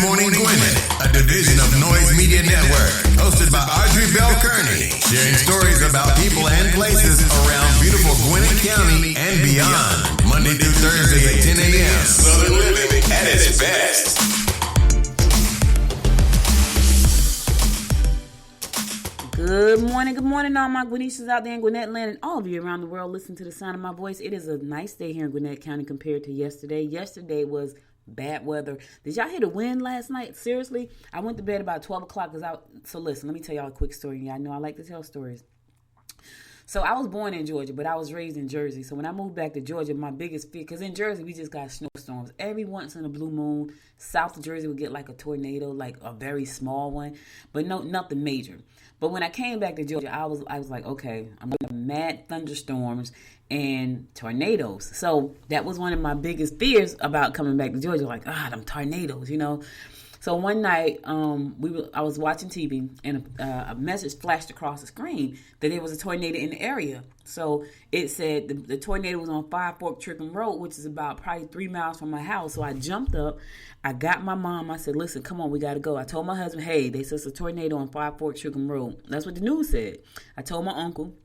Morning Gwinnett, a division of Noise Media Network, hosted by Audrey Bell Kearney, sharing stories about people and places around beautiful Gwinnett County and beyond. Monday through Thursday at 10 a.m. Southern living at its best. Good morning, all my Gwinnetians out there in Gwinnett land and all of you around the world listening to the sound of my voice. It is a nice day here in Gwinnett County compared to yesterday. Yesterday was bad weather. Did y'all hear the wind last night? Seriously? I went to bed about 12 o'clock. So listen, let me tell y'all a quick story. Y'all know I like to tell stories. So I was born in Georgia, but I was raised in Jersey. So when I moved back to Georgia, my biggest fear, because in Jersey, we just got snowstorms. Every once in a blue moon, South of Jersey would get like a tornado, like a very small one, but no, nothing major. But when I came back to Georgia, I was like, okay, I'm going to have mad thunderstorms and tornadoes. So that was one of my biggest fears about coming back to Georgia, like, them tornadoes, you know. So one night, I was watching TV, and a message flashed across the screen that there was a tornado in the area. So it said the tornado was on Five Fork Trickham Road, which is about probably 3 miles from my house. So I jumped up. I got my mom. I said, listen, come on, we got to go. I told my husband, hey, they said it's a tornado on Five Fork Trickham Road. That's what the news said. I told my uncle,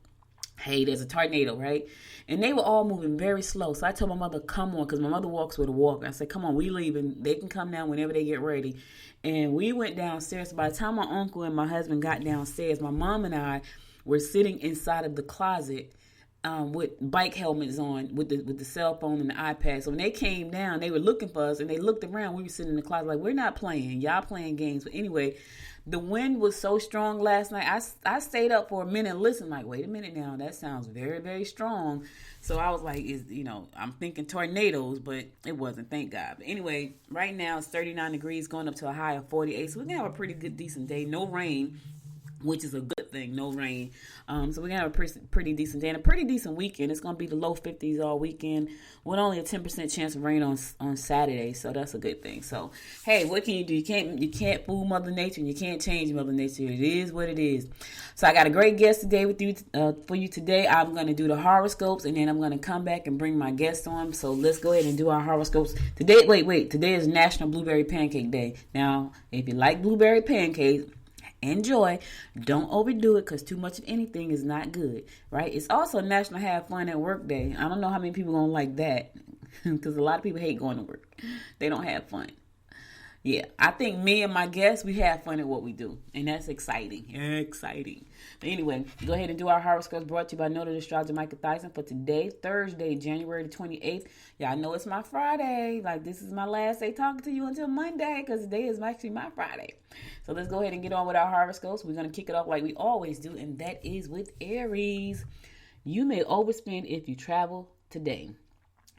hey, there's a tornado, right? And they were all moving very slow. So I told my mother, come on, because my mother walks with a walker. I said, come on, we leaving. They can come down whenever they get ready. And we went downstairs. By the time my uncle and my husband got downstairs, my mom and I were sitting inside of the closet with bike helmets on, with the cell phone and the iPad. So when they came down, they were looking for us, and they looked around. We were sitting in the closet like, we're not playing. Y'all playing games. But anyway, the wind was so strong last night. I stayed up for a minute and listened, like, wait a minute now. That sounds very, very strong. So I was like, I'm thinking tornadoes, but it wasn't, thank God. But anyway, right now it's 39 degrees, going up to a high of 48. So we're going to have a pretty good, decent day. No rain, which is a good thing, no rain. So we're going to have a pretty decent day and a pretty decent weekend. It's going to be the low 50s all weekend with only a 10% chance of rain on Saturday. So that's a good thing. So, hey, what can you do? You can't fool Mother Nature, and you can't change Mother Nature. It is what it is. So I got a great guest today for you today. I'm going to do the horoscopes, and then I'm going to come back and bring my guest on. So let's go ahead and do our horoscopes. Today, today is National Blueberry Pancake Day. Now, if you like blueberry pancakes, enjoy. Don't overdo it, because too much of anything is not good, right? It's also National Have Fun at Work Day. I don't know how many people gonna like that, because a lot of people hate going to work. They don't have fun. Yeah, I think me and my guests, we have fun at what we do, and that's exciting. Exciting. But anyway, go ahead and do our horoscopes, brought to you by noted astrologer Micah Thyssen for today, Thursday, January the 28th. Y'all know it's my Friday. Like, this is my last day talking to you until Monday, because today is actually my Friday. So let's go ahead and get on with our horoscopes. We're going to kick it off like we always do, and that is with Aries. You may overspend if you travel today.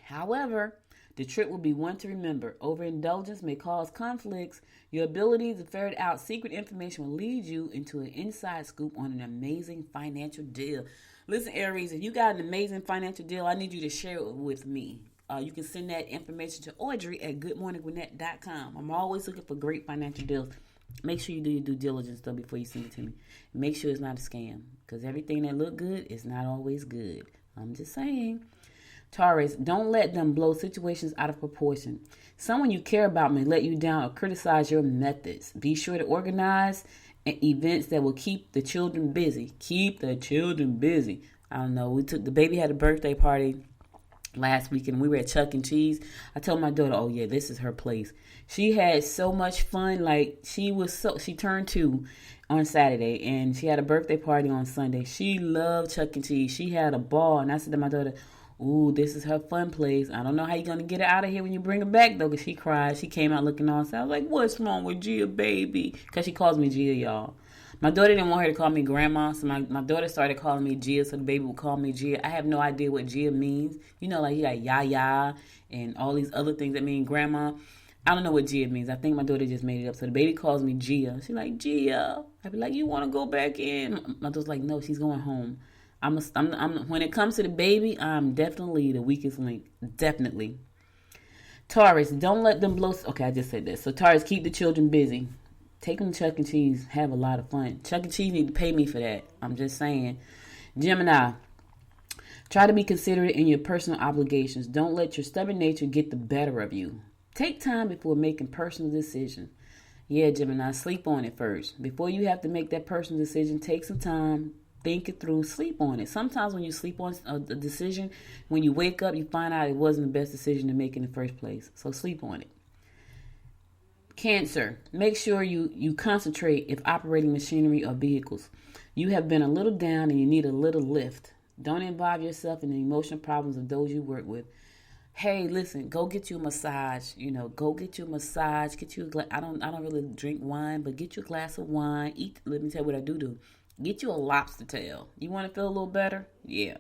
However, the trip will be one to remember. Overindulgence may cause conflicts. Your ability to ferret out secret information will lead you into an inside scoop on an amazing financial deal. Listen, Aries, if you got an amazing financial deal, I need you to share it with me. You can send that information to Audrey at goodmorninggwinnett.com. I'm always looking for great financial deals. Make sure you do your due diligence, though, before you send it to me. Make sure it's not a scam, because everything that look good is not always good. I'm just saying. Taurus, don't let them blow situations out of proportion. Someone you care about may let you down or criticize your methods. Be sure to organize events that will keep the children busy. Keep the children busy. I don't know. The baby had a birthday party last weekend. We were at Chuck E. Cheese. I told my daughter, oh yeah, this is her place. She had so much fun. Like, she turned 2 on Saturday, and she had a birthday party on Sunday. She loved Chuck E. Cheese. She had a ball, and I said to my daughter, ooh, this is her fun place. I don't know how you're going to get her out of here when you bring her back, though, because she cried. She came out looking all sad. I was like, what's wrong with Gia, baby? Because she calls me Gia, y'all. My daughter didn't want her to call me grandma, so my daughter started calling me Gia, so the baby would call me Gia. I have no idea what Gia means. You know, like, you got Yaya and all these other things that mean grandma. I don't know what Gia means. I think my daughter just made it up. So the baby calls me Gia. She's like, Gia. I be like, you want to go back in? My daughter's like, no, she's going home. I'm when it comes to the baby, I'm definitely the weakest link. Definitely. Taurus, don't let them blow. Okay, I just said that. So Taurus, keep the children busy. Take them to Chuck E. Cheese. Have a lot of fun. Chuck E. Cheese need to pay me for that. I'm just saying. Gemini, try to be considerate in your personal obligations. Don't let your stubborn nature get the better of you. Take time before making personal decisions. Yeah, Gemini, sleep on it first. Before you have to make that personal decision, take some time, think it through, sleep on it. Sometimes when you sleep on a decision, when you wake up, you find out it wasn't the best decision to make in the first place. So sleep on it. Cancer, make sure you concentrate if operating machinery or vehicles. You have been a little down and you need a little lift. Don't involve yourself in the emotional problems of those you work with. Hey, listen, go get you a massage. Go get you a massage. Get you a glass. I don't really drink wine, but get you a glass of wine. Eat. Let me tell you what I do. Get you a lobster tail. You want to feel a little better? Yeah.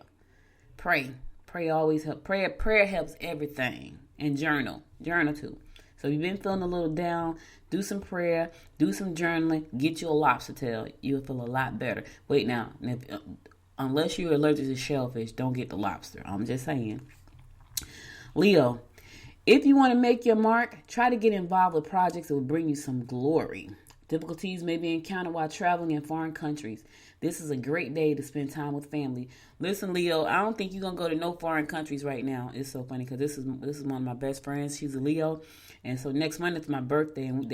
Pray. Pray always helps. Prayer helps everything. And journal too. So if you've been feeling a little down, do some prayer, do some journaling, get you a lobster tail. You'll feel a lot better. Wait now, unless you're allergic to shellfish, don't get the lobster. I'm just saying. Leo, if you want to make your mark, try to get involved with projects that will bring you some glory. Difficulties may be encountered while traveling in foreign countries. This is a great day to spend time with family. Listen, Leo, I don't think you're going to go to no foreign countries right now. It's so funny because this is one of my best friends. She's a Leo. And so next month is my birthday. And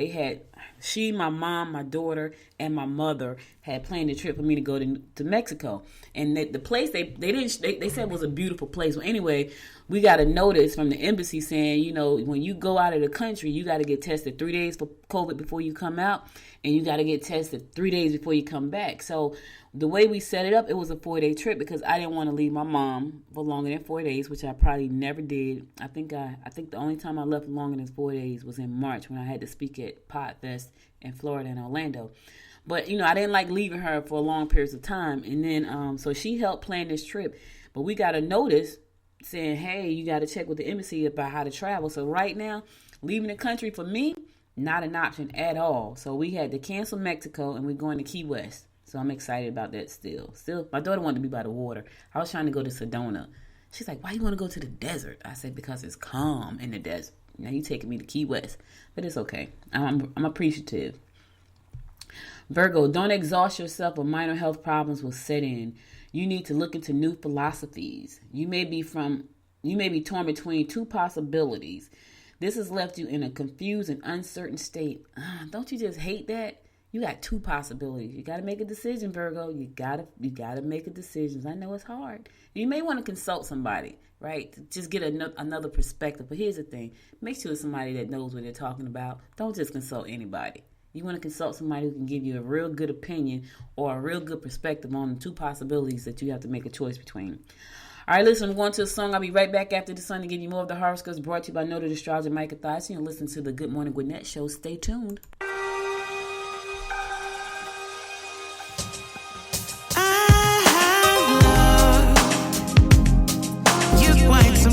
my mom, my daughter, and my mother had planned a trip for me to go to Mexico. And the place they said was a beautiful place. Well, anyway, we got a notice from the embassy saying, when you go out of the country, you got to get tested 3 days for COVID before you come out. And you got to get tested 3 days before you come back. So the way we set it up, it was a 4-day trip because I didn't want to leave my mom for longer than 4 days, which I probably never did. I think the only time I left longer than 4 days was in March when I had to speak at Podfest in Florida and Orlando. But, I didn't like leaving her for long periods of time. And then, so she helped plan this trip. But we got a notice saying, hey, you got to check with the embassy about how to travel. So right now, leaving the country for me, not an option at all. So we had to cancel Mexico and we're going to Key West. So I'm excited about that still. My daughter wanted to be by the water. I was trying to go to Sedona. She's like, why you want to go to the desert? I said, because it's calm in the desert. Now you taking me to Key West. But it's okay. I'm appreciative. Virgo, don't exhaust yourself or minor health problems will set in. You need to look into new philosophies. You may be torn between two possibilities. This has left you in a confused and uncertain state. Don't you just hate that? You got two possibilities. You got to make a decision, Virgo. You got to make a decision. I know it's hard. You may want to consult somebody, right? Just get another perspective. But here's the thing. Make sure it's somebody that knows what they're talking about. Don't just consult anybody. You want to consult somebody who can give you a real good opinion or a real good perspective on the two possibilities that you have to make a choice between. All right, listen, we're going to a song. I'll be right back after the song to give you more of the horoscopes brought to you by noted astrologer Micah Thyssen. And listen to the Good Morning Gwinnett show. Stay tuned.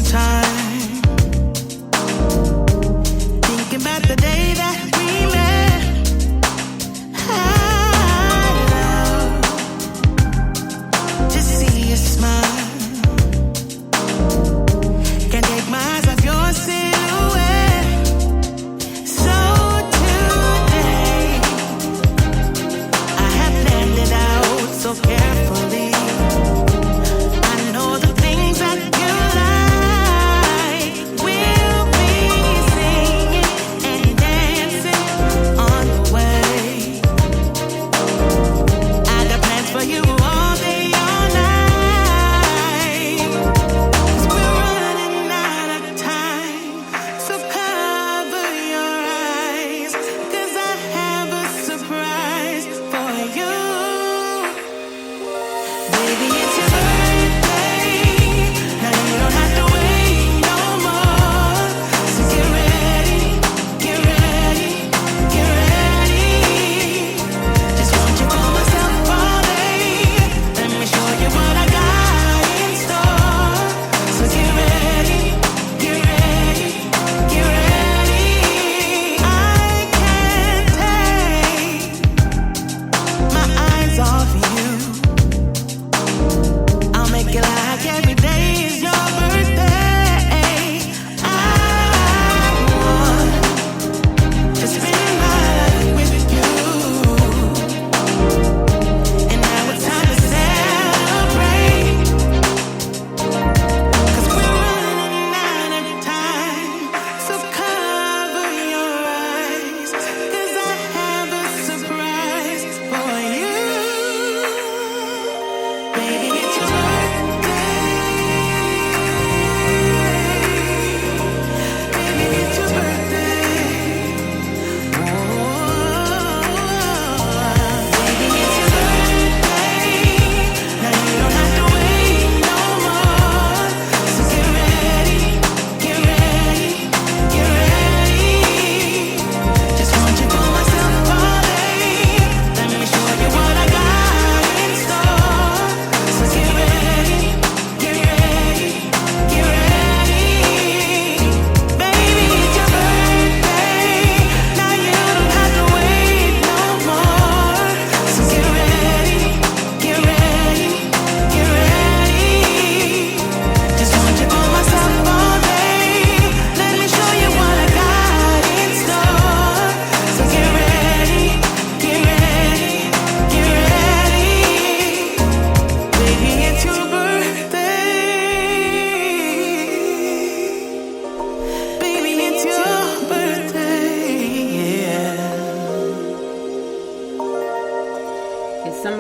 Time thinking about the day that we met. I love to see you smile. Can't take my eyes off your silhouette. So tonight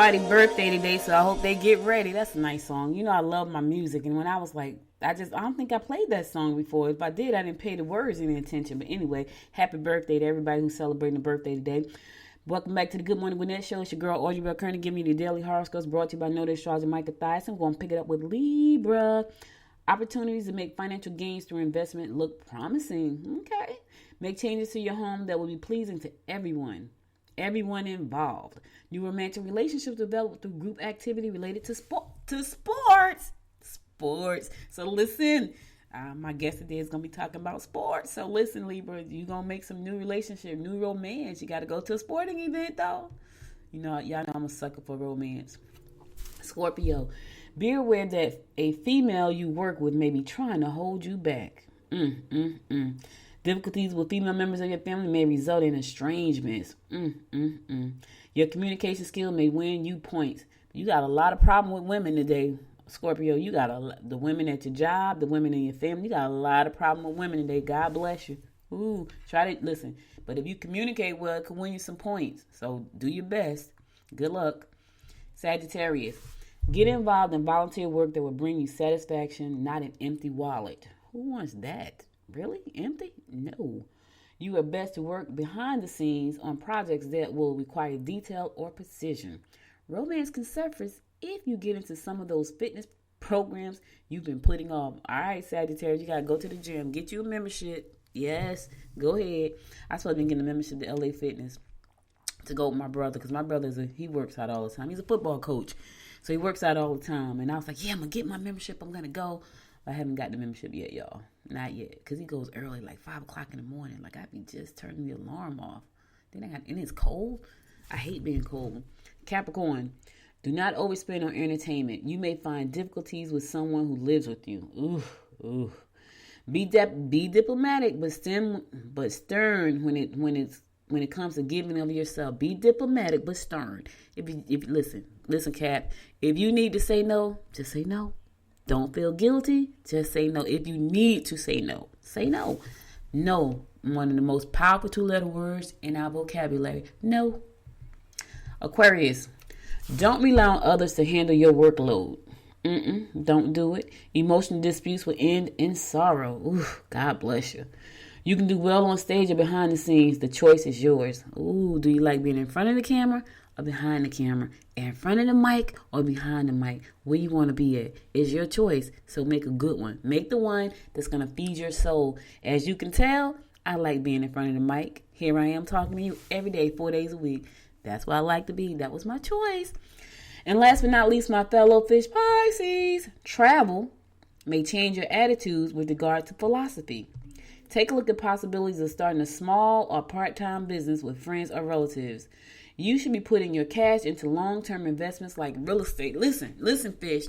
somebody's birthday today, so I hope they get ready. That's a nice song. You know, I love my music. And when I was like, I don't think I played that song before. If I did, I didn't pay the words any attention. But anyway, happy birthday to everybody who's celebrating a birthday today. Welcome back to the Good Morning Gwinnett Show. It's your girl, Audrey Bell Kearney, giving you the daily horoscopes brought to you by Noted Astrologer Micah Thies. I'm going to pick it up with Libra. Opportunities to make financial gains through investment look promising. Okay. Make changes to your home that will be pleasing to everyone involved. New romantic relationships develop through group activity related to sports. So listen, my guest today is going to be talking about sports. So listen, Libra, you're going to make some new relationship, new romance. You got to go to a sporting event, though. You know, y'all know I'm a sucker for romance. Scorpio, be aware that a female you work with may be trying to hold you back. Difficulties with female members of your family may result in estrangements. Your communication skill may win you points. You got a lot of problem with women today, Scorpio. You got the women at your job, the women in your family. You got a lot of problem with women today. God bless you. Ooh, try to listen. But if you communicate well, it can win you some points. So do your best. Good luck. Sagittarius, get involved in volunteer work that will bring you satisfaction, not an empty wallet. Who wants that? Really? Empty? No. You are best to work behind the scenes on projects that will require detail or precision. Romance can surface if you get into some of those fitness programs you've been putting off. All right, Sagittarius, you got to go to the gym. Get you a membership. Yes, go ahead. I supposed to be getting a membership to LA Fitness to go with my brother, because my brother, he works out all the time. He's a football coach, so he works out all the time. And I was like, yeah, I'm going to get my membership. I'm going to go. I haven't got the membership yet, y'all. Not yet. Because he goes early, like 5 o'clock in the morning. Like, I be just turning the alarm off. And it's cold. I hate being cold. Capricorn, do not overspend on entertainment. You may find difficulties with someone who lives with you. Ooh. Be diplomatic, but stern when it comes to giving of yourself. Be diplomatic, but stern. If listen, Cap. If you need to say no, just say no. Don't feel guilty. Just say no. If you need to say no, say no. No, one of the most powerful 2-letter words in our vocabulary. No. Aquarius, don't rely on others to handle your workload. Don't do it. Emotional disputes will end in sorrow. Ooh, God bless you. You can do well on stage or behind the scenes. The choice is yours. Ooh, do you like being in front of the camera or behind the camera? In front of the mic or behind the mic? Where you want to be at? It's your choice. So make a good one. Make the one that's going to feed your soul. As you can tell, I like being in front of the mic. Here I am talking to you every day, 4 days a week. That's where I like to be. That was my choice. And last but not least, my fellow fish Pisces, travel may change your attitudes with regard to philosophy. Take a look at possibilities of starting a small or part-time business with friends or relatives. You should be putting your cash into long-term investments like real estate. Listen, fish.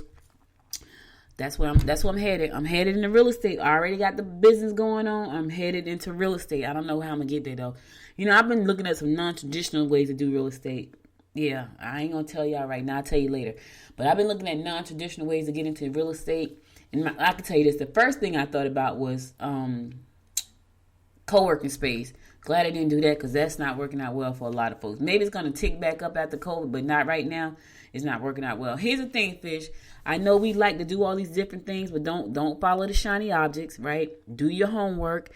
That's where I'm headed. I'm headed into real estate. I already got the business going on. I'm headed into real estate. I don't know how I'm going to get there, though. You know, I've been looking at some non-traditional ways to do real estate. Yeah, I ain't going to tell y'all right now. I'll tell you later. But I've been looking at non-traditional ways to get into real estate. And I can tell you this. The first thing I thought about was co-working space. Glad I didn't do that, because that's not working out well for a lot of folks. Maybe it's going to tick back up after COVID, but not right now. It's not working out well. Here's the thing, fish. I know we like to do all these different things, but don't follow the shiny objects, right? Do your homework.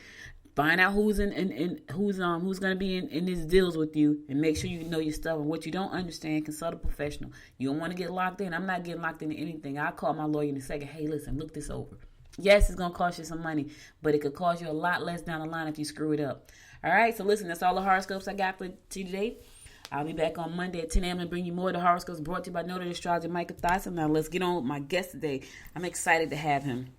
Find out who's who's going to be in these deals with you, and make sure you know your stuff. And what you don't understand, consult a professional. You don't want to get locked in. I'm not getting locked into anything. I'll call my lawyer in a second. Hey, listen, look this over. Yes, it's going to cost you some money, but it could cost you a lot less down the line if you screw it up. All right, so listen, that's all the horoscopes I got for you today. I'll be back on Monday at 10 a.m. and bring you more of the horoscopes brought to you by Noted Astrologer Micah Thies. Now let's get on with my guest today. I'm excited to have him.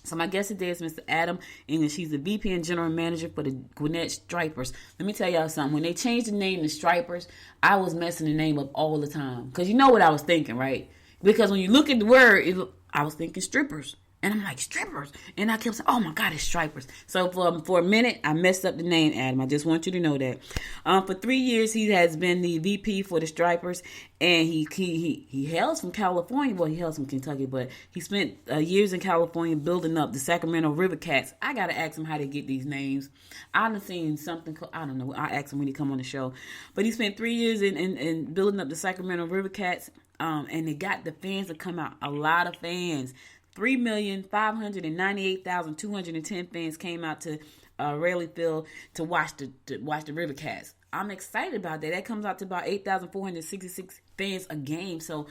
So my guest today is Mr. Adam English. He's the VP and General Manager for the Gwinnett Stripers. Let me tell y'all something. When they changed the name to Stripers, I was messing the name up all the time. Because you know what I was thinking, right? Because when you look at the word, I was thinking strippers. And I'm like, strippers. And I kept saying, oh my God, it's stripers. So for a minute, I messed up the name, Adam. I just want you to know that. For 3 years, he has been the VP for the stripers. And he hails from California. Well, he hails from Kentucky, but he spent years in California building up the Sacramento River Cats. I got to ask him how they get these names. I've seen something, I don't know. I'll ask him when he come on the show. But he spent 3 years in building up the Sacramento River Cats. And they got the fans to come out. A lot of fans. 3,598,210 fans came out to Raley Field to watch the River Cats. I'm excited about that. That comes out to about 8,466 fans a game. So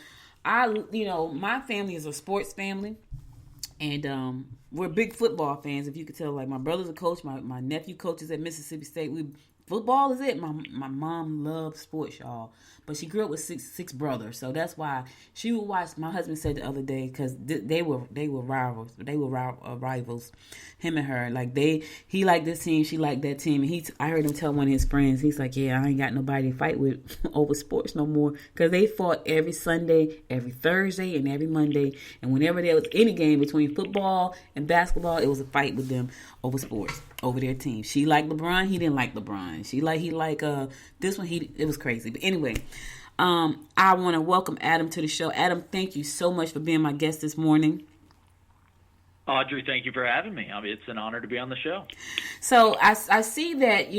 my family is a sports family, and we're big football fans. If you could tell, like my brother's a coach, my nephew coaches at Mississippi State. Football is it. My mom loves sports, y'all. But she grew up with six brothers, so that's why she would watch. My husband said the other day, because they were rivals. They were rivals, him and her. Like he liked this team, she liked that team. And I heard him tell one of his friends, he's like, "Yeah, I ain't got nobody to fight with over sports no more." Because they fought every Sunday, every Thursday, and every Monday. And whenever there was any game between football and basketball, it was a fight with them over sports, over their team. She liked LeBron, he didn't like LeBron. He liked this one. It was crazy. But anyway, I want to welcome Adam to the show. Adam, thank you so much for being my guest this morning. Audrey, thank you for having me. I mean, it's an honor to be on the show. So I see that,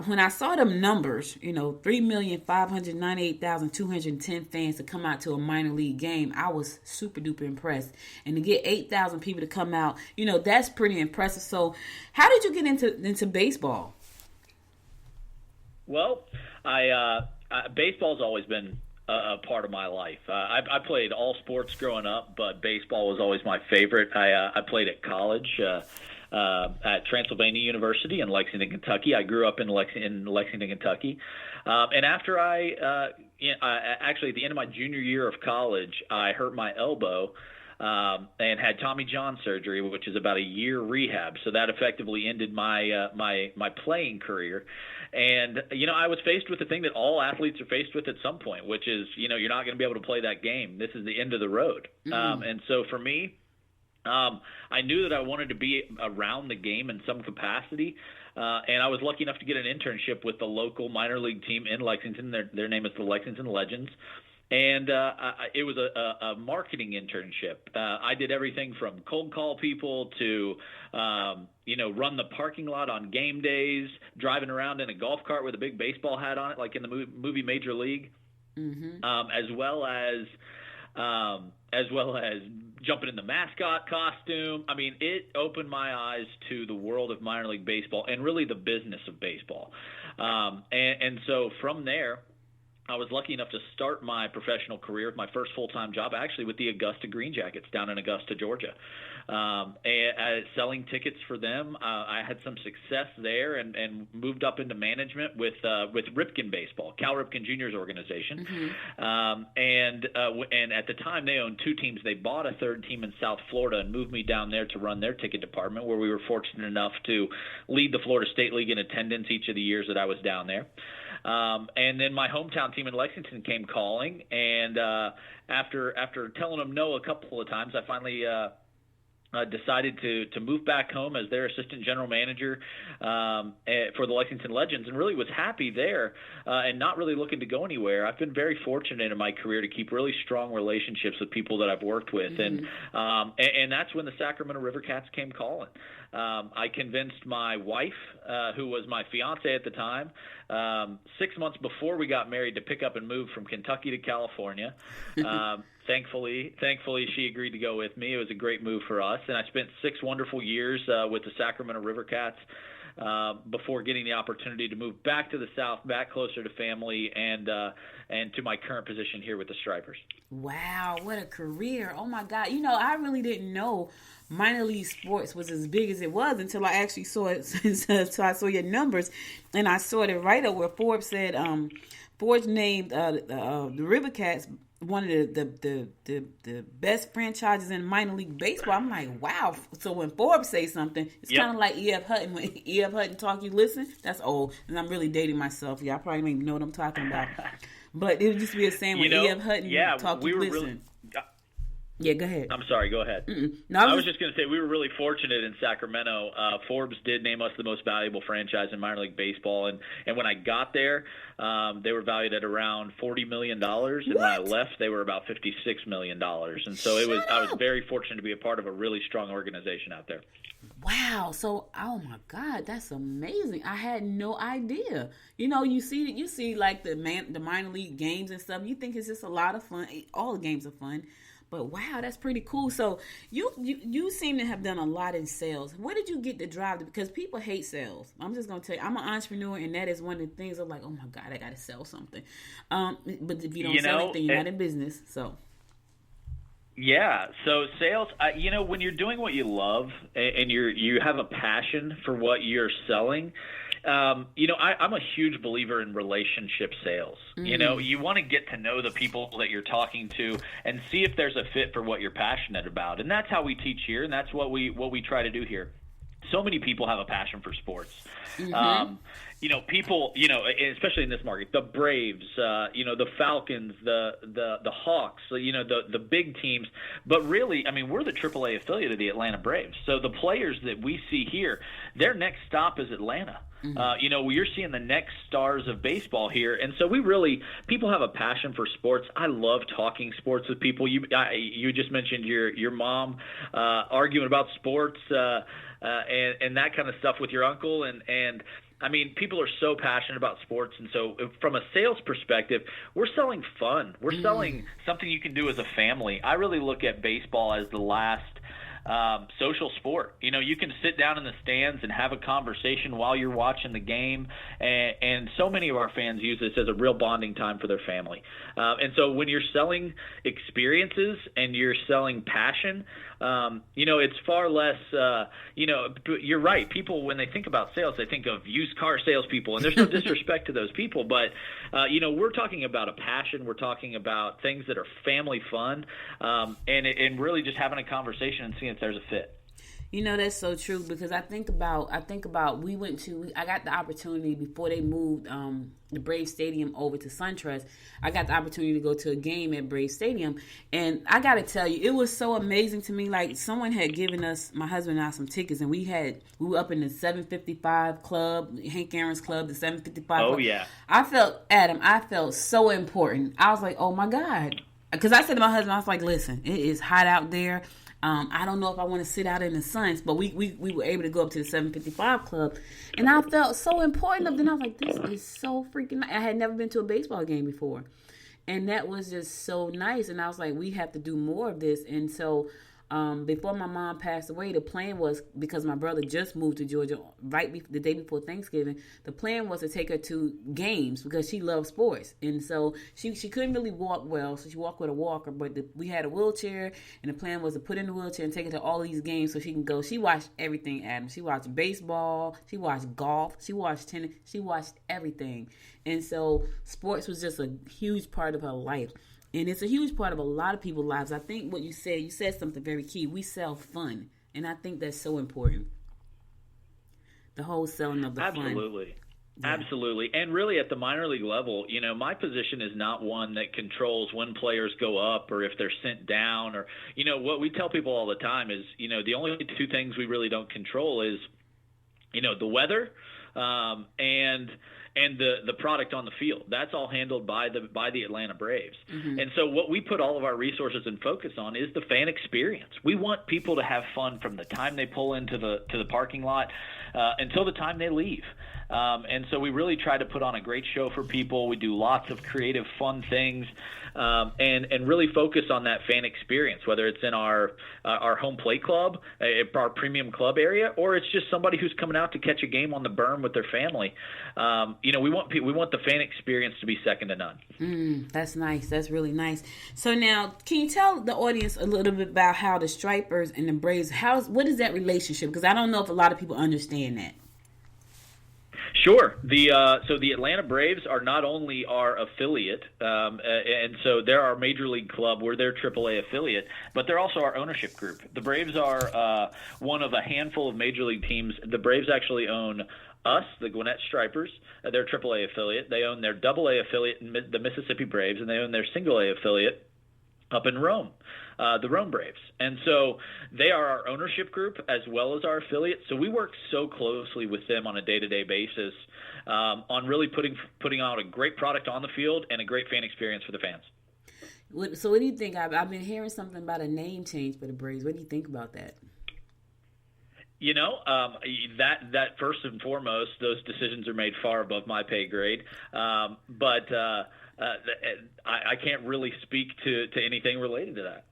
when I saw them numbers, 3,598,210 fans to come out to a minor league game, I was super duper impressed. And to get 8,000 people to come out, that's pretty impressive. So how did you get into baseball? Well, baseball's always been a part of my life. I played all sports growing up, but baseball was always my favorite. I played at college at Transylvania University in Lexington, Kentucky. I grew up in Lexington, Kentucky. And after actually at the end of my junior year of college, I hurt my elbow and had Tommy John surgery, which is about a year rehab. So that effectively ended my playing career. And, I was faced with the thing that all athletes are faced with at some point, which is, you're not going to be able to play that game. This is the end of the road. And so for me, I knew that I wanted to be around the game in some capacity. And I was lucky enough to get an internship with the local minor league team in Lexington. Their name is the Lexington Legends. And it was a marketing internship. I did everything from cold call people to, run the parking lot on game days, driving around in a golf cart with a big baseball hat on it, like in the movie Major League, as well as jumping in the mascot costume. I mean, it opened my eyes to the world of minor league baseball and really the business of baseball. And so from there, I was lucky enough to start my professional career, my first full-time job, actually with the Augusta Green Jackets down in Augusta, Georgia. And selling tickets for them, I had some success there and moved up into management with Ripken Baseball, Cal Ripken Jr.'s organization. And at the time, they owned two teams. They bought a third team in South Florida and moved me down there to run their ticket department, where we were fortunate enough to lead the Florida State League in attendance each of the years that I was down there. And then my hometown team in Lexington came calling, and after telling them no a couple of times, I finally decided to move back home as their assistant general manager for the Lexington Legends, and really was happy there and not really looking to go anywhere. I've been very fortunate in my career to keep really strong relationships with people that I've worked with, and that's when the Sacramento River Cats came calling. I convinced my wife, who was my fiance at the time, 6 months before we got married, to pick up and move from Kentucky to California. Thankfully, she agreed to go with me. It was a great move for us, and I spent 6 wonderful years with the Sacramento River Cats before getting the opportunity to move back to the South, back closer to family, and to my current position here with the Stripers. Wow, what a career. Oh, my God. I really didn't know minor league sports was as big as it was until I actually saw it. So I saw your numbers, and I saw it right up where Forbes said Forbes named the River Cats one of the best franchises in minor league baseball. I'm like, wow. So when Forbes says something, it's kind of like E.F. Hutton. When E.F. Hutton talk, you listen. That's old, and I'm really dating myself. Y'all probably don't even know what I'm talking about. But it would just be a saying when E.F. Hutton talk, you listen. Yeah, go ahead. I'm sorry, go ahead. No, I was just going to say we were really fortunate in Sacramento. Forbes did name us the most valuable franchise in minor league baseball, and when I got there, they were valued at around $40 million, and when I left, they were about $56 million. And so I was very fortunate to be a part of a really strong organization out there. Wow. So, oh my God, that's amazing. I had no idea. You see like the minor league games and stuff. You think it's just a lot of fun. All the games are fun. But wow, that's pretty cool. So you seem to have done a lot in sales. Where did you get the drive? Because people hate sales. I'm just gonna tell you, I'm an entrepreneur, and that is one of the things I'm like, oh my God, I gotta sell something. But if you don't sell anything, you're not in business. So. Yeah. So sales, when you're doing what you love and you have a passion for what you're selling, I'm a huge believer in relationship sales. You want to get to know the people that you're talking to and see if there's a fit for what you're passionate about. And that's how we teach here, and that's what we try to do here. So many people have a passion for sports. People, especially in this market, the Braves, the Falcons, the Hawks, the big teams. But really, we're the AAA affiliate of the Atlanta Braves. So the players that we see here, their next stop is Atlanta. You're seeing the next stars of baseball here. And so people have a passion for sports. I love talking sports with people. You just mentioned your mom arguing about sports and that kind of stuff with your uncle. And people are so passionate about sports. And so from a sales perspective, we're selling fun. We're selling something you can do as a family. I really look at baseball as the last social sport. You can sit down in the stands and have a conversation while you're watching the game, and so many of our fans use this as a real bonding time for their family. And so when you're selling experiences and you're selling passion, it's far less, you're right. People, when they think about sales, they think of used car salespeople, and there's no disrespect to those people, but, we're talking about a passion. We're talking about things that are family fun, and really just having a conversation and seeing if there's a fit. That's so true, because I think about I got the opportunity before they moved the Braves Stadium over to SunTrust. I got the opportunity to go to a game at Braves Stadium, and I got to tell you, it was so amazing to me. Like, someone had given my husband and I, some tickets, and we were up in the 755 club, Hank Aaron's club, the 755. Oh, club. yeah. I felt so important. I was like, oh my God. Because I said to my husband, I was like, listen, it is hot out there. I don't know if I want to sit out in the sun, but we were able to go up to the 755 club, and I felt so important. Then I was like, this is so freaking nice. I had never been to a baseball game before, and that was just so nice. And I was like, we have to do more of this. And so before my mom passed away, the plan was, because my brother just moved to Georgia the day before Thanksgiving, the plan was to take her to games because she loves sports. And so she couldn't really walk well, so she walked with a walker, but we had a wheelchair, and the plan was to put her in the wheelchair and take her to all these games so she can go. She watched everything, Adam. She watched baseball, she watched golf, she watched tennis, she watched everything. And so sports was just a huge part of her life. And it's a huge part of a lot of people's lives. I think what you said something very key. We sell fun. And I think that's so important. The whole selling of the fun. Absolutely. Yeah. Absolutely. And really at the minor league level, my position is not one that controls when players go up or if they're sent down, or, what we tell people all the time is, the only two things we really don't control is, the weather, and the product on the field. That's all handled by the Atlanta Braves. Mm-hmm. And so what we put all of our resources and focus on is the fan experience. We want people to have fun from the time they pull into the parking lot until the time they leave. And so we really try to put on a great show for people. We do lots of creative, fun things, and really focus on that fan experience, whether it's in our home plate club, our premium club area, or it's just somebody who's coming out to catch a game on the berm with their family. We want the fan experience to be second to none. That's nice. That's really nice. So now, can you tell the audience a little bit about how the Stripers and the Braves, what is that relationship? Because I don't know if a lot of people understand that. Sure. So the Atlanta Braves are not only our affiliate, and so they're our major league club. We're their AAA affiliate, but they're also our ownership group. The Braves are one of a handful of major league teams. The Braves actually own us, the Gwinnett Stripers, their AAA affiliate. They own their AA affiliate, the Mississippi Braves, and they own their single A affiliate, up in Rome, the Rome Braves. And so they are our ownership group as well as our affiliate. So we work so closely with them on a day-to-day basis on really putting out a great product on the field and a great fan experience for the fans. So what do you think? I've been hearing something about a name change for the Braves. What do you think about that? You know, that first and foremost, those decisions are made far above my pay grade. But I can't really speak to anything related to that.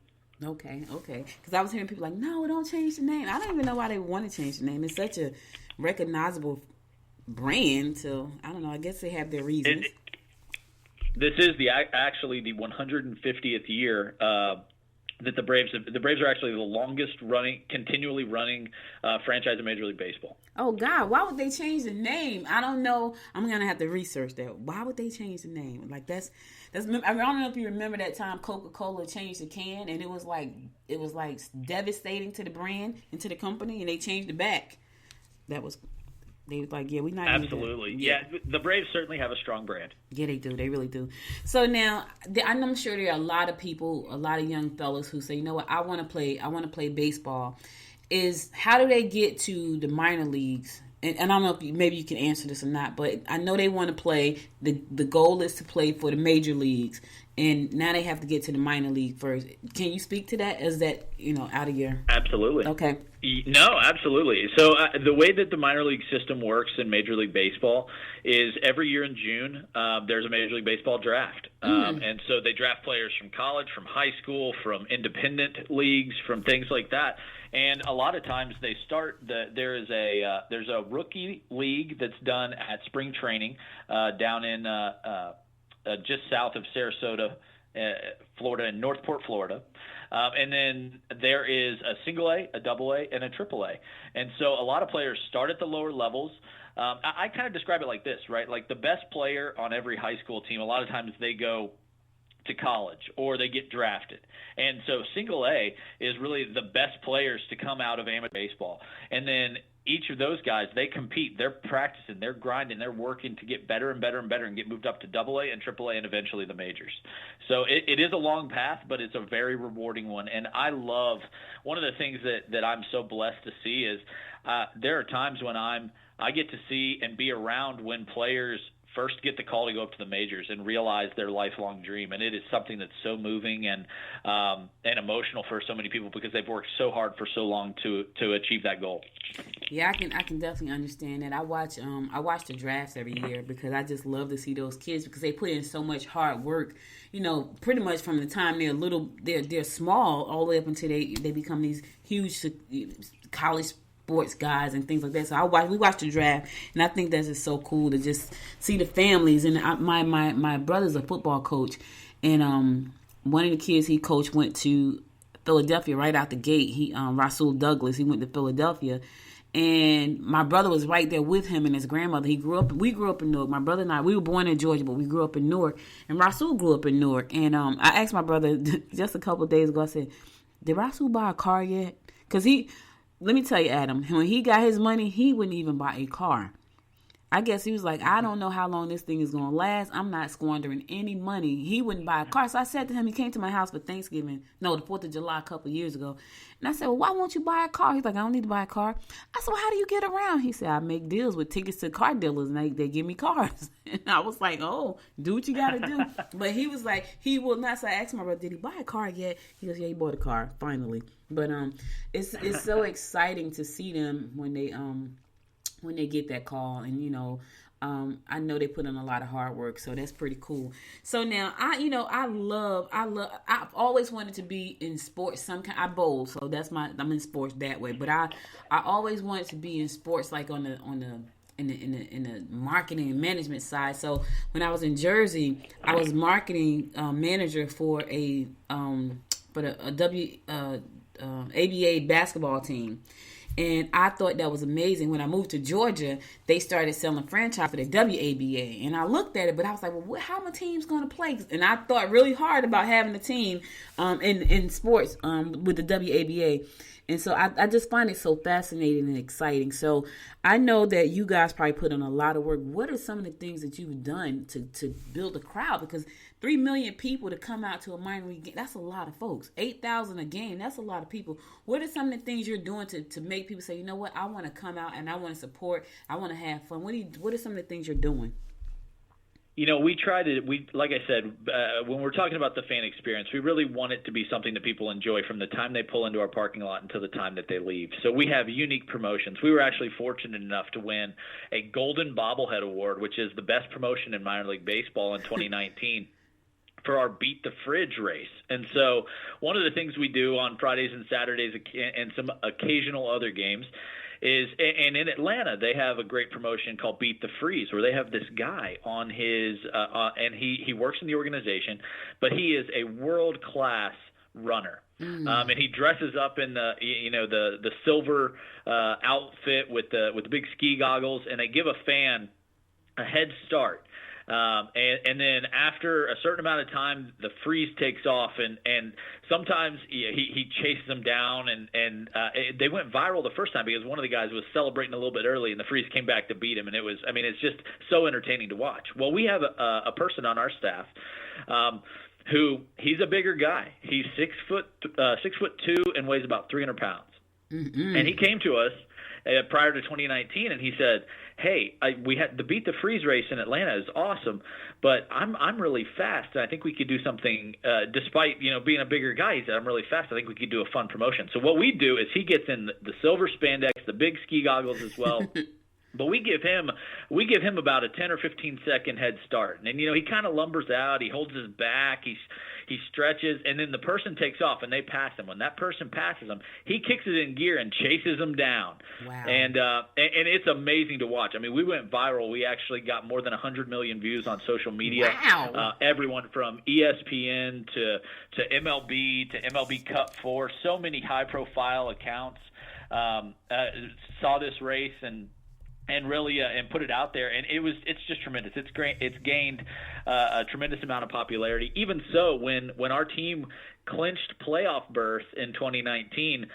Okay. Because I was hearing people like, no, don't change the name. I don't even know why they want to change the name. It's such a recognizable brand. So, I don't know. I guess they have their reasons. This is actually the 150th year that the Braves are actually the longest continually running franchise in Major League Baseball. Oh God, why would they change the name? I don't know. I'm gonna have to research that. Why would they change the name? Like that's. I don't know if you remember that time Coca-Cola changed the can, and it was like devastating to the brand and to the company, and they changed it back. They was like, yeah, we're not. Absolutely. Yeah, the Braves certainly have a strong brand. Yeah, they do. They really do. So now, I'm sure there are a lot of people, a lot of young fellas who say, you know what, I want to play baseball. How do they get to the minor leagues? And I don't know if maybe you can answer this or not, but I know they want to play. The goal is to play for the major leagues, and now they have to get to the minor league first. Can you speak to that? Is that out of your? Absolutely. Okay. No, absolutely. So the way that the minor league system works in Major League Baseball is every year in June there's a Major League Baseball draft, and so they draft players from college, from high school, from independent leagues, from things like that. And a lot of times they start there's a rookie league that's done at spring training down in just south of Sarasota, Florida, in Northport, Florida. And then there is a single A, a double A, and a triple A. And so a lot of players start at the lower levels. I kind of describe it like this, right? Like the best player on every high school team, a lot of times they go to college or they get drafted. And so single A is really the best players to come out of amateur baseball. And then each of those guys, they compete, they're practicing, they're grinding, they're working to get better and better and better and get moved up to double A and triple A and eventually the majors. So it is a long path, but it's a very rewarding one. And I love, one of the things that I'm so blessed to see is there are times when I get to see and be around when players first get the call to go up to the majors and realize their lifelong dream. And it is something that's so moving and emotional for so many people because they've worked so hard for so long to achieve that goal. Yeah, I can definitely understand that. I watch the drafts every year because I just love to see those kids because they put in so much hard work, pretty much from the time they're small all the way up until they become these huge college sports guys and things like that. So we watch the draft, and I think that's just so cool to just see the families. And my brother's a football coach, and one of the kids he coached went to Philadelphia right out the gate. Rasul Douglas, he went to Philadelphia, and my brother was right there with him and his grandmother. We grew up in Newark. My brother and I, we were born in Georgia, but we grew up in Newark, and Rasul grew up in Newark. And I asked my brother just a couple of days ago, I said, did Rasul buy a car yet? Because let me tell you, Adam, when he got his money, he wouldn't even buy a car. I guess he was like, I don't know how long this thing is going to last. I'm not squandering any money. He wouldn't buy a car. So I said to him, he came to my house for Thanksgiving, the 4th of July a couple of years ago. And I said, well, why won't you buy a car? He's like, I don't need to buy a car. I said, well, how do you get around? He said, I make deals with tickets to car dealers, and they give me cars. And I was like, oh, do what you got to do. But he was like, he will not. So I asked my brother, did he buy a car yet? He goes, yeah, he bought a car, finally. But it's so exciting to see them when they get that call, and I know they put in a lot of hard work, so that's pretty cool. So now I've always wanted to be in sports. I bowl, so I'm in sports that way. But I always wanted to be in sports, like in the marketing and management side. So when I was in Jersey, I was marketing manager for a ABA basketball team. And I thought that was amazing. When I moved to Georgia, they started selling franchise for the WABA. And I looked at it, but I was like, well, how are my teams going to play? And I thought really hard about having a team in sports with the WABA. And so I just find it so fascinating and exciting. So I know that you guys probably put in a lot of work. What are some of the things that you've done to build a crowd? Because 3 million people to come out to a minor league game, that's a lot of folks. 8,000 a game, that's a lot of people. What are some of the things you're doing to make people say, you know what, I want to come out and I want to support, I want to have fun? What are some of the things you're doing? You know, like I said, when we're talking about the fan experience, we really want it to be something that people enjoy from the time they pull into our parking lot until the time that they leave. So we have unique promotions. We were actually fortunate enough to win a Golden Bobblehead Award, which is the best promotion in minor league baseball in 2019. for our Beat the Fridge race. And so one of the things we do on Fridays and Saturdays and some occasional other games is, and in Atlanta, they have a great promotion called Beat the Freeze, where they have this guy on his, and he works in the organization, but he is a world-class runner. And he dresses up in the silver outfit with the big ski goggles, and they give a fan a head start. And then after a certain amount of time, the freeze takes off, and sometimes he chases them down, and they went viral the first time because one of the guys was celebrating a little bit early, and the freeze came back to beat him, and it's just so entertaining to watch. Well, we have a person on our staff who he's a bigger guy. He's 6'2" and weighs about 300 pounds. Mm-hmm. And he came to us prior to 2019, and he said, "Hey, we had the Beat the Freeze race in Atlanta is awesome, but I'm really fast, and I think we could do something. Despite being a bigger guy, he said I'm really fast. I think we could do a fun promotion." So what we do is he gets in the silver spandex, the big ski goggles as well. But we give him about a 10 or 15 second head start, and he kind of lumbers out. He holds his back. He stretches, and then the person takes off, and they pass him. When that person passes him, he kicks it in gear and chases them down. Wow! And it's amazing to watch. I mean, we went viral. We actually got more than 100 million views on social media. Wow! Everyone from ESPN to MLB to MLB Cup 4. So many high-profile accounts saw this race and really and put it out there, and it's just tremendous. It's great. It's gained a tremendous amount of popularity. Even so, when our team clinched playoff berth in 2019,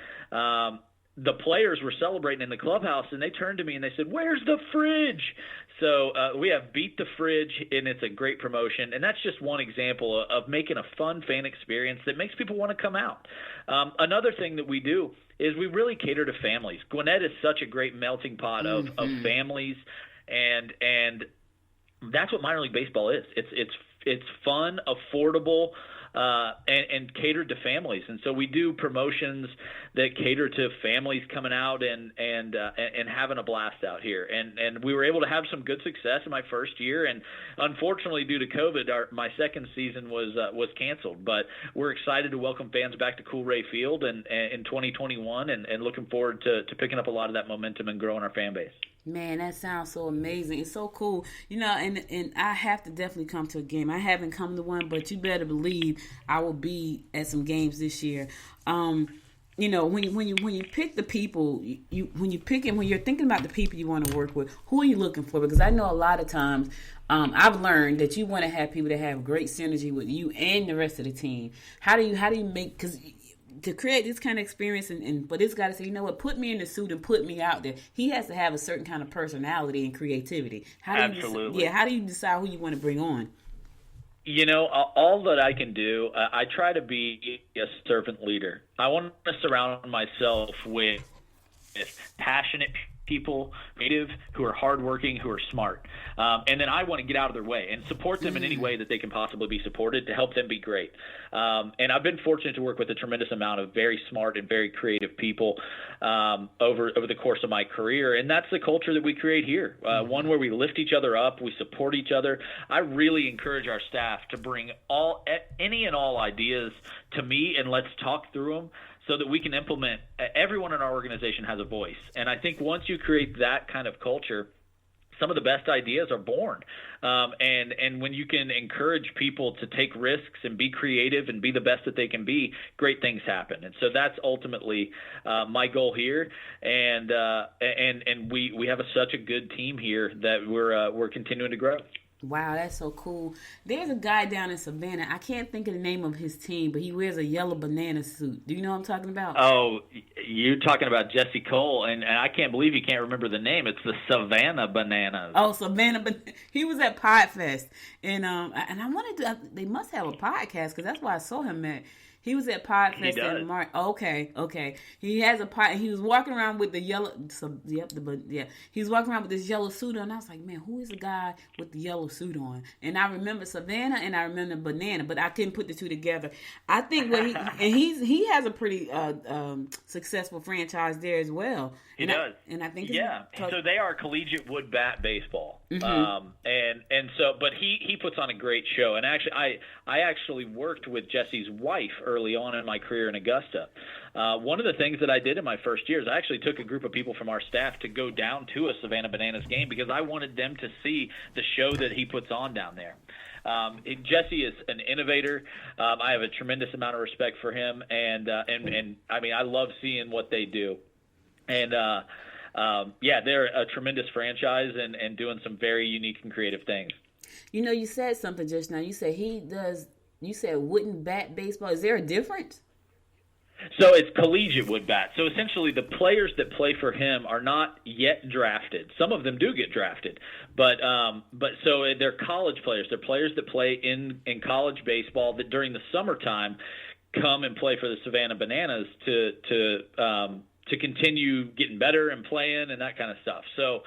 the players were celebrating in the clubhouse, and they turned to me and they said, "Where's the fridge?" So we have Beat the Fridge, and it's a great promotion, and that's just one example of making a fun fan experience that makes people want to come out. Another thing that we do is we really cater to families. Gwinnett is such a great melting pot of families, and that's what minor league baseball is. It's fun, affordable, and catered to families. And so we do promotions that cater to families coming out and having a blast out here. And we were able to have some good success in my first year. And unfortunately, due to COVID, my second season was canceled. But we're excited to welcome fans back to Raley Field in 2021, and looking forward to picking up a lot of that momentum and growing our fan base. Man, that sounds so amazing. It's so cool. And I have to definitely come to a game. I haven't come to one, but you better believe I will be at some games this year. When you pick the people, when you're thinking about the people you want to work with, who are you looking for? Because I know a lot of times I've learned that you want to have people that have great synergy with you and the rest of the team. How do you make, because to create this kind of experience, but it's got to say, you know what, put me in the suit and put me out there. He has to have a certain kind of personality and creativity. Absolutely. How do you decide who you want to bring on? All that I can do, I try to be a servant leader. I want to surround myself with passionate people, creative, who are hardworking, who are smart. And then I want to get out of their way and support them in any way that they can possibly be supported to help them be great. And I've been fortunate to work with a tremendous amount of very smart and very creative people over the course of my career. And that's the culture that we create here, one where we lift each other up, we support each other. I really encourage our staff to bring any and all ideas to me, and let's talk through them, so that we can implement. Everyone in our organization has a voice. And I think once you create that kind of culture, some of the best ideas are born. And when you can encourage people to take risks and be creative and be the best that they can be, great things happen. And so that's ultimately my goal here. And we have such a good team here that we're continuing to grow. Wow, that's so cool. There's a guy down in Savannah. I can't think of the name of his team, but he wears a yellow banana suit. Do you know what I'm talking about? Oh, you're talking about Jesse Cole, and I can't believe you can't remember the name. It's the Savannah Bananas. Oh, Savannah. He was at Podfest, and I wanted to. They must have a podcast because that's why I saw him at. He was at Podfest in March. Okay. He has a pod. He was walking around with the yellow. He was walking around with this yellow suit on. I was like, man, who is the guy with the yellow suit on? And I remember Savannah and I remember Banana, but I couldn't put the two together. I think he has a pretty successful franchise there as well. He does. And I think so they are collegiate wood bat baseball. Mm-hmm. But he puts on a great show. And actually, I actually worked with Jesse's wife early on in my career in Augusta. One of the things that I did in my first year is I actually took a group of people from our staff to go down to a Savannah Bananas game because I wanted them to see the show that he puts on down there. Jesse is an innovator. I have a tremendous amount of respect for him, and I mean, I love seeing what they do. And they're a tremendous franchise and doing some very unique and creative things. You know, you said something just now. You said you said wooden bat baseball. Is there a difference? So it's collegiate wood bat. So essentially the players that play for him are not yet drafted. Some of them do get drafted. But so they're college players. They're players that play in college baseball that during the summertime come and play for the Savannah Bananas to continue getting better and playing and that kind of stuff. So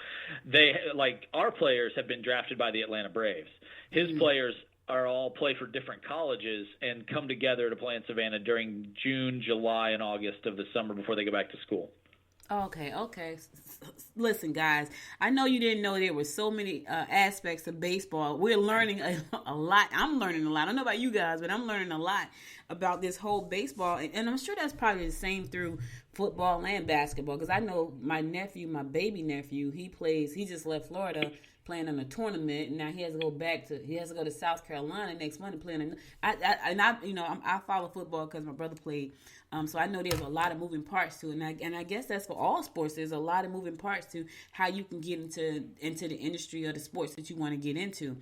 our players have been drafted by the Atlanta Braves. His players are all play for different colleges and come together to play in Savannah during June, July, and August of the summer before they go back to school. Okay. Listen, guys, I know you didn't know there were so many aspects of baseball. We're learning a lot. I'm learning a lot. I don't know about you guys, but I'm learning a lot about this whole baseball. And I'm sure that's probably the same through football and basketball because I know my baby nephew, he just left Florida playing in a tournament, and now he has to go to South Carolina next month playing. I follow football because my brother played, so I know there's a lot of moving parts to it, and I guess that's for all sports. There's a lot of moving parts to how you can get into the industry or the sports that you want to get into.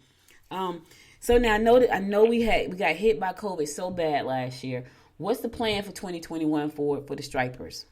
So now I know we got hit by COVID so bad last year. What's the plan for 2021 for the Stripers?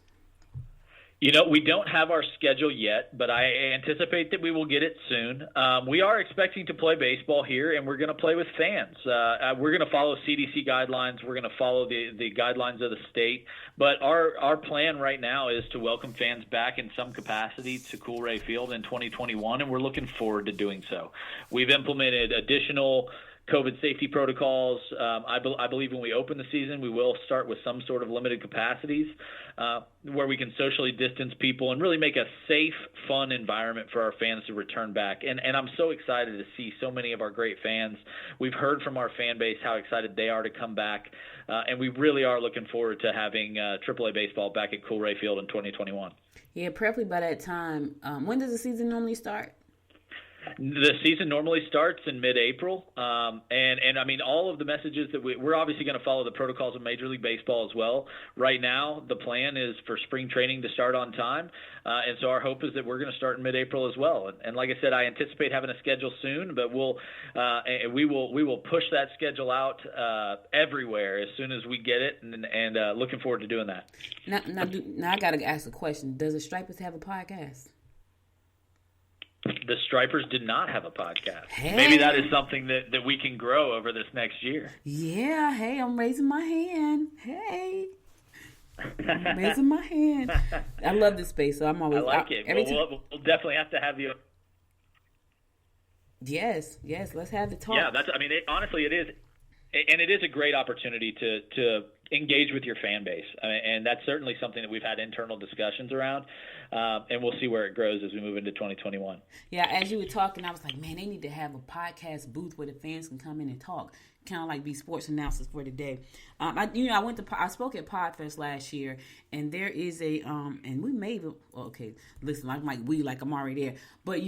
You know, we don't have our schedule yet, but I anticipate that we will get it soon. We are expecting to play baseball here, and we're going to play with fans. We're going to follow CDC guidelines. We're going to follow the guidelines of the state. But our plan right now is to welcome fans back in some capacity to Raley Field in 2021, and we're looking forward to doing so. We've implemented additional COVID safety protocols. I believe when we open the season, we will start with some sort of limited capacities where we can socially distance people and really make a safe, fun environment for our fans to return back. And I'm so excited to see so many of our great fans. We've heard from our fan base how excited they are to come back, and we really are looking forward to having AAA baseball back at Raley Field in 2021. Yeah, preferably by that time. When does the season normally start? The season normally starts in mid-April, and I mean all of the messages that we're obviously going to follow the protocols of Major League Baseball as well. Right now, the plan is for spring training to start on time, and so our hope is that we're going to start in mid-April as well. And like I said, I anticipate having a schedule soon, but we will push that schedule out everywhere as soon as we get it, and looking forward to doing that. Now I got to ask a question: does the Stripers have a podcast? The Stripers did not have a podcast. Hey. Maybe that is something that we can grow over this next year. Yeah, hey, I'm raising my hand. Hey. I'm raising my hand. I love this space, so I'm always... I like it. We'll definitely have to have you... Yes, let's have the talk. Yeah, honestly, it is. And it is a great opportunity to engage with your fan base. And that's certainly something that we've had internal discussions around. And we'll see where it grows as we move into 2021. Yeah, as you were talking, I was like, man, they need to have a podcast booth where the fans can come in and talk. kind of like be sports announcers for today. I spoke at Podfest last year, and there is a and we may even listen, I'm already there, but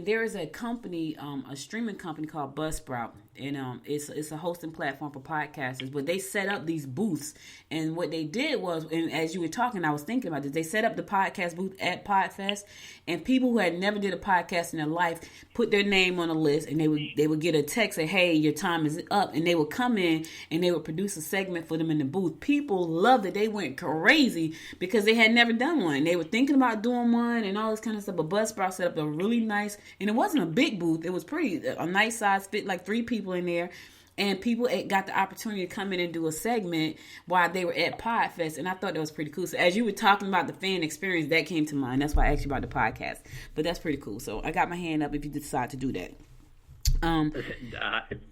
there is a company, a streaming company called Buzzsprout, and it's a hosting platform for podcasters. But they set up these booths, and what they did was, and as you were talking, I was thinking about this. They set up the podcast booth at Podfest, and people who had never did a podcast in their life put their name on a list, and they would get a text say, "Hey, your time is up," and they would come in and they would produce a segment for them in the booth. People loved it. They went crazy because they had never done one. They were thinking about doing one and all this kind of stuff. But Buzzsprout set up a really nice, and it wasn't a big booth. It was a nice size, fit like 3 people in there. And people got the opportunity to come in and do a segment while they were at Podfest. And I thought that was pretty cool. So as you were talking about the fan experience, that came to mind. That's why I asked you about the podcast. But that's pretty cool. So I got my hand up if you decide to do that.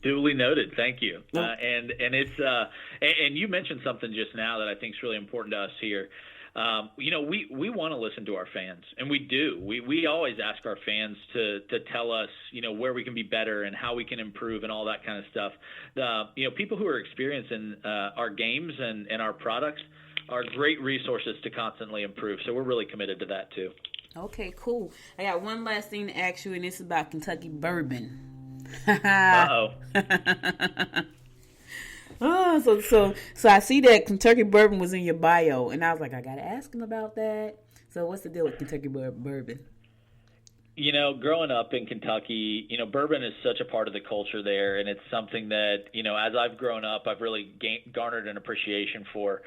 Duly noted. Thank you. And it's and you mentioned something just now that I think is really important to us here. We want to listen to our fans, and we do. We always ask our fans to tell us, where we can be better and how we can improve and all that kind of stuff. People who are experiencing our games and our products are great resources to constantly improve. So we're really committed to that too. Okay, cool. I got one last thing to ask you, and it's about Kentucky bourbon. Uh-oh. So I see that Kentucky bourbon was in your bio, and I was like, I gotta ask him about that. So what's the deal with Kentucky bourbon? Growing up in Kentucky, bourbon is such a part of the culture there, and it's something that, as I've grown up, I've really garnered an appreciation for.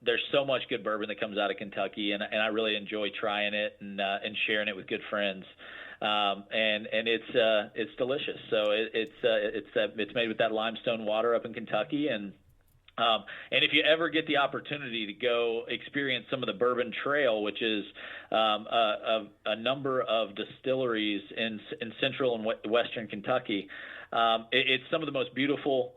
There's so much good bourbon that comes out of Kentucky, and I really enjoy trying it and sharing it with good friends. And it's delicious. So it's made with that limestone water up in Kentucky, and if you ever get the opportunity to go experience some of the Bourbon Trail, which is a number of distilleries in central and western Kentucky, it's some of the most beautiful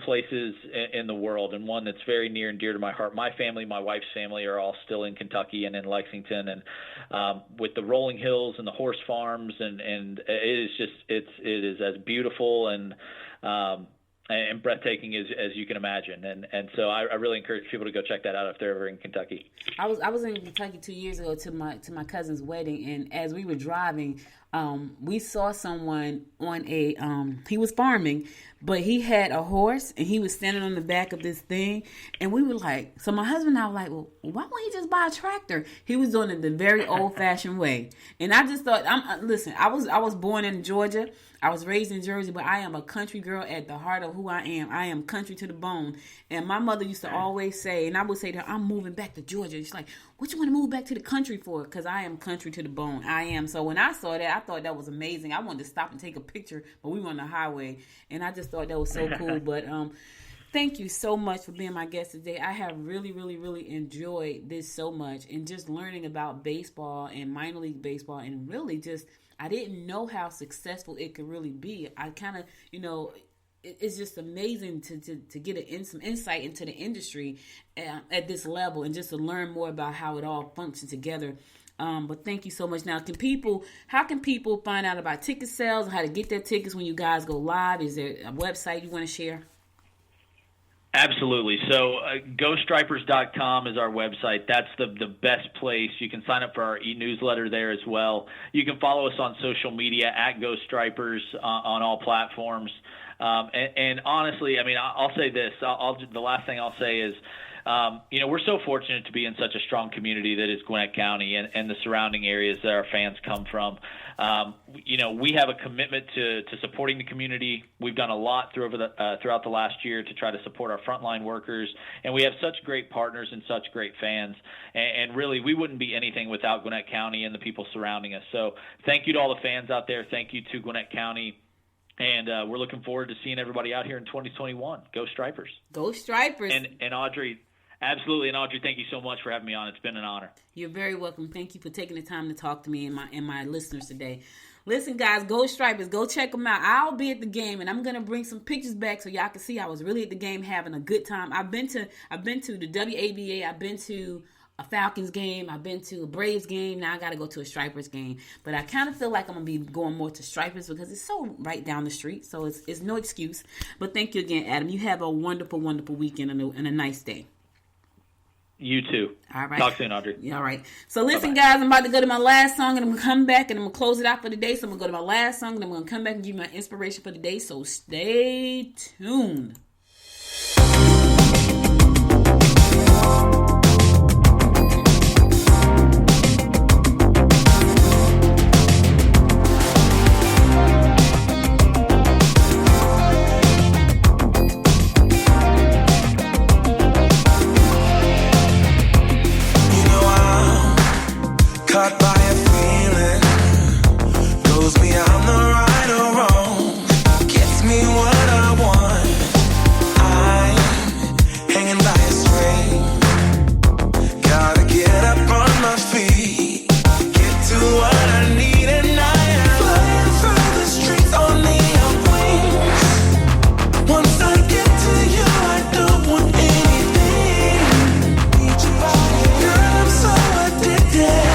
places in the world, and one that's very near and dear to my heart. My family, my wife's family, are all still in Kentucky and in Lexington, and with the rolling hills and the horse farms, and it is as beautiful and breathtaking as you can imagine, and so I really encourage people to go check that out if they're ever in Kentucky. I was in Kentucky 2 years ago to my cousin's wedding, and as we were driving, we saw someone on he was farming, but he had a horse and he was standing on the back of this thing, and we were like, so my husband and I were like, well, why won't he just buy a tractor? He was doing it the very old fashioned way, and I just thought, listen, I was born in Georgia. I was raised in Jersey, but I am a country girl at the heart of who I am. I am country to the bone. And my mother used to always say, and I would say to her, I'm moving back to Georgia. She's like, what you want to move back to the country for? Because I am country to the bone. I am. So when I saw that, I thought that was amazing. I wanted to stop and take a picture, but we were on the highway. And I just thought that was so cool. But thank you so much for being my guest today. I have really, really, really enjoyed this so much. And just learning about baseball and minor league baseball, and really just, I didn't know how successful it could really be. I kind of, it's just amazing to get some insight into the industry at this level, and just to learn more about how it all functions together. But thank you so much. Now, how can people find out about ticket sales, how to get their tickets when you guys go live? Is there a website you want to share? Absolutely. So GoStripers.com is our website. That's the best place. You can sign up for our e-newsletter there as well. You can follow us on social media at GoStripers on all platforms. And honestly, I mean, I'll say this. The last thing I'll say is, we're so fortunate to be in such a strong community that is Gwinnett County and the surrounding areas that our fans come from. We have a commitment to supporting the community. We've done a lot throughout the last year to try to support our frontline workers, and we have such great partners and such great fans. And really, we wouldn't be anything without Gwinnett County and the people surrounding us. So thank you to all the fans out there. Thank you to Gwinnett County. And we're looking forward to seeing everybody out here in 2021. Go Stripers. Go Stripers. And Audrey, absolutely. And Audrey, thank you so much for having me on. It's been an honor. You're very welcome. Thank you for taking the time to talk to me and my listeners today. Listen, guys, go Stripers. Go check them out. I'll be at the game, and I'm going to bring some pictures back so y'all can see I was really at the game having a good time. I've been to the WABA. I've been to a Falcons game. I've been to a Braves game. Now I got to go to a Stripers game. But I kind of feel like I'm going to be going more to Stripers because it's so right down the street. So it's no excuse. But thank you again, Adam. You have a wonderful, wonderful weekend and a nice day. You too. All right. Talk soon, Audrey. All right. So listen, guys, I'm about to go to my last song, and I'm going to come back, and I'm going to close it out for the day. So I'm going to go to my last song, and I'm going to come back and give you my inspiration for the day. So stay tuned. Caught by a feeling, goes beyond the right or wrong, gets me what I want. I'm hanging by a string, gotta get up on my feet, get to what I need, and I am flying through the streets on neon wings. Once I get to you, I don't want anything. Girl, I'm so addicted.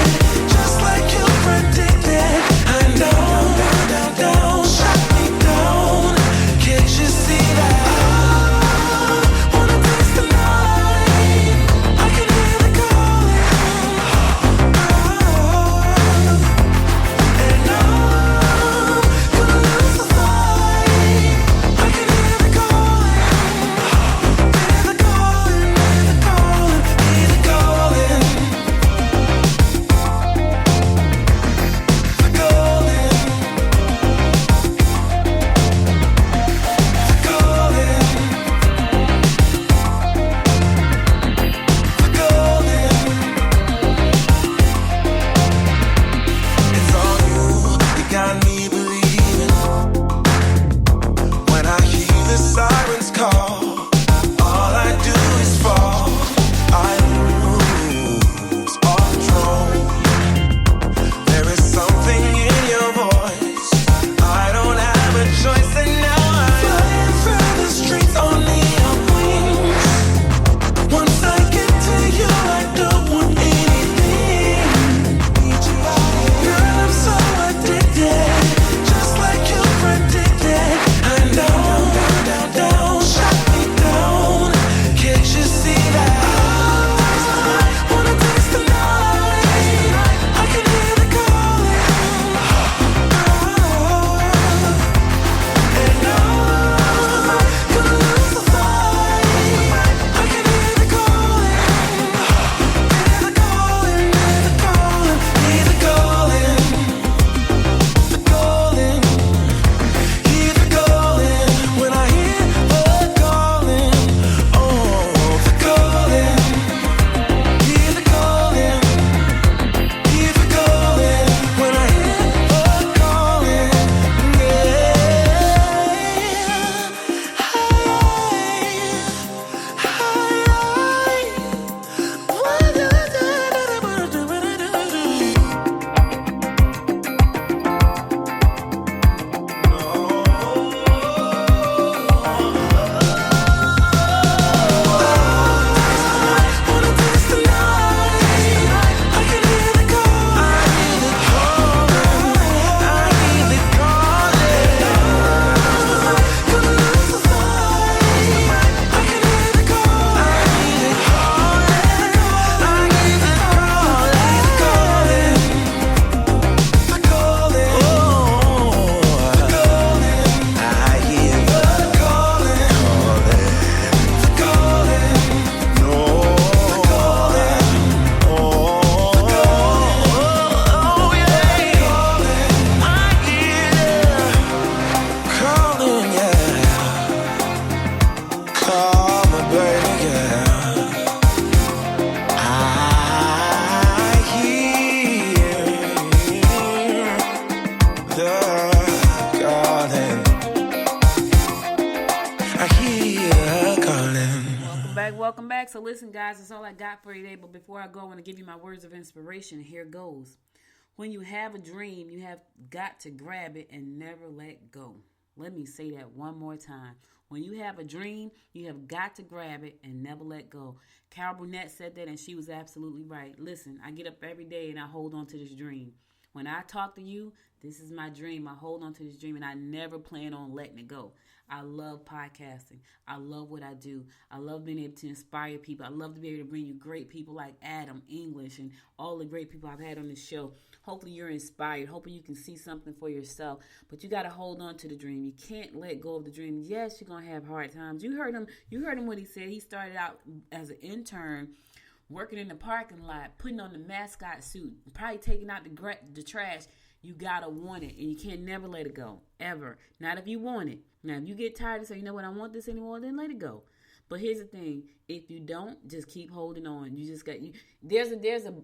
Welcome back. So listen, guys, that's all I got for you today. But before I go, I want to give you my words of inspiration. Here goes. When you have a dream, you have got to grab it and never let go. Let me say that one more time. When you have a dream, you have got to grab it and never let go. Carol Burnett said that, and she was absolutely right. Listen, I get up every day and I hold on to this dream. When I talk to you, this is my dream. I hold on to this dream, and I never plan on letting it go. I love podcasting. I love what I do. I love being able to inspire people. I love to be able to bring you great people like Adam, English, and all the great people I've had on this show. Hopefully you're inspired. Hopefully you can see something for yourself. But you got to hold on to the dream. You can't let go of the dream. Yes, you're going to have hard times. You heard him what he said. He started out as an intern, working in the parking lot, putting on the mascot suit, probably taking out the trash. You got to want it, and you can't never let it go, ever. Not if you want it. Now, if you get tired and say, you know what, I don't want this anymore, then let it go. But here's the thing. If you don't, just keep holding on. You just got, there's a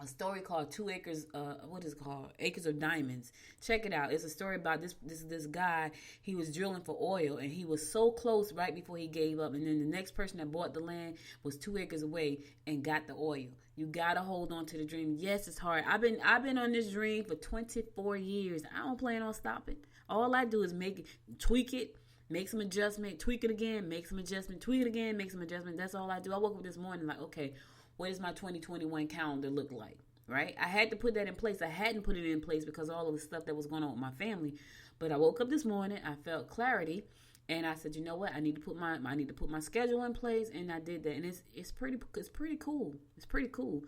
story called 2 Acres, what is it called? Acres of Diamonds. Check it out. It's a story about this guy. He was drilling for oil, and he was so close right before he gave up. And then the next person that bought the land was 2 acres away and got the oil. You gotta hold on to the dream. Yes, it's hard. I've been on this dream for 24 years. I don't plan on stopping. All I do is tweak it, make some adjustment, tweak it again, make some adjustment, tweak it again, make some adjustment. That's all I do. I woke up this morning like, okay, what does my 2021 calendar look like, right? I had to put that in place. I hadn't put it in place because of all of the stuff that was going on with my family. But I woke up this morning, I felt clarity, and I said, you know what? I need to put my schedule in place, and I did that. And it's pretty cool. It's pretty cool.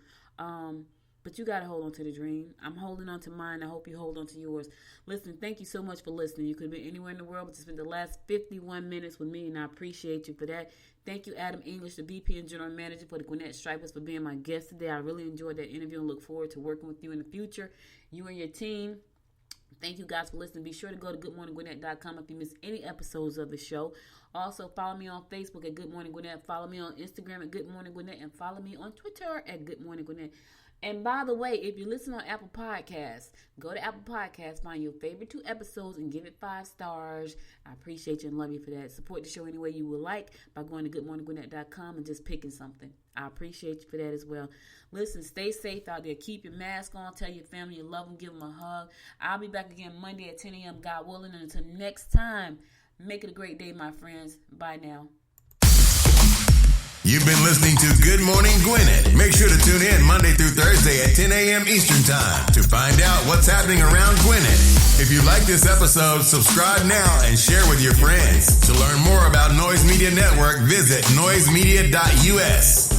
But you got to hold on to the dream. I'm holding on to mine. I hope you hold on to yours. Listen, thank you so much for listening. You could be anywhere in the world, but you spent the last 51 minutes with me, and I appreciate you for that. Thank you, Adam English, the VP and General Manager for the Gwinnett Stripers, for being my guest today. I really enjoyed that interview and look forward to working with you in the future, you and your team. Thank you guys for listening. Be sure to go to goodmorninggwinnett.com if you miss any episodes of the show. Also, follow me on Facebook at Good Morning Gwinnett. Follow me on Instagram at Good Morning Gwinnett. And follow me on Twitter at Good Morning Gwinnett. And by the way, if you listen on Apple Podcasts, go to Apple Podcasts, find your favorite 2 episodes, and give it 5 stars. I appreciate you and love you for that. Support the show any way you would like by going to goodmorninggwinnett.com and just picking something. I appreciate you for that as well. Listen, stay safe out there. Keep your mask on. Tell your family you love them. Give them a hug. I'll be back again Monday at 10 a.m., God willing. And until next time, make it a great day, my friends. Bye now. You've been listening to Good Morning Gwinnett. Make sure to tune in Monday through Thursday at 10 a.m. Eastern Time to find out what's happening around Gwinnett. If you like this episode, subscribe now and share with your friends. To learn more about Noise Media Network, visit noisemedia.us.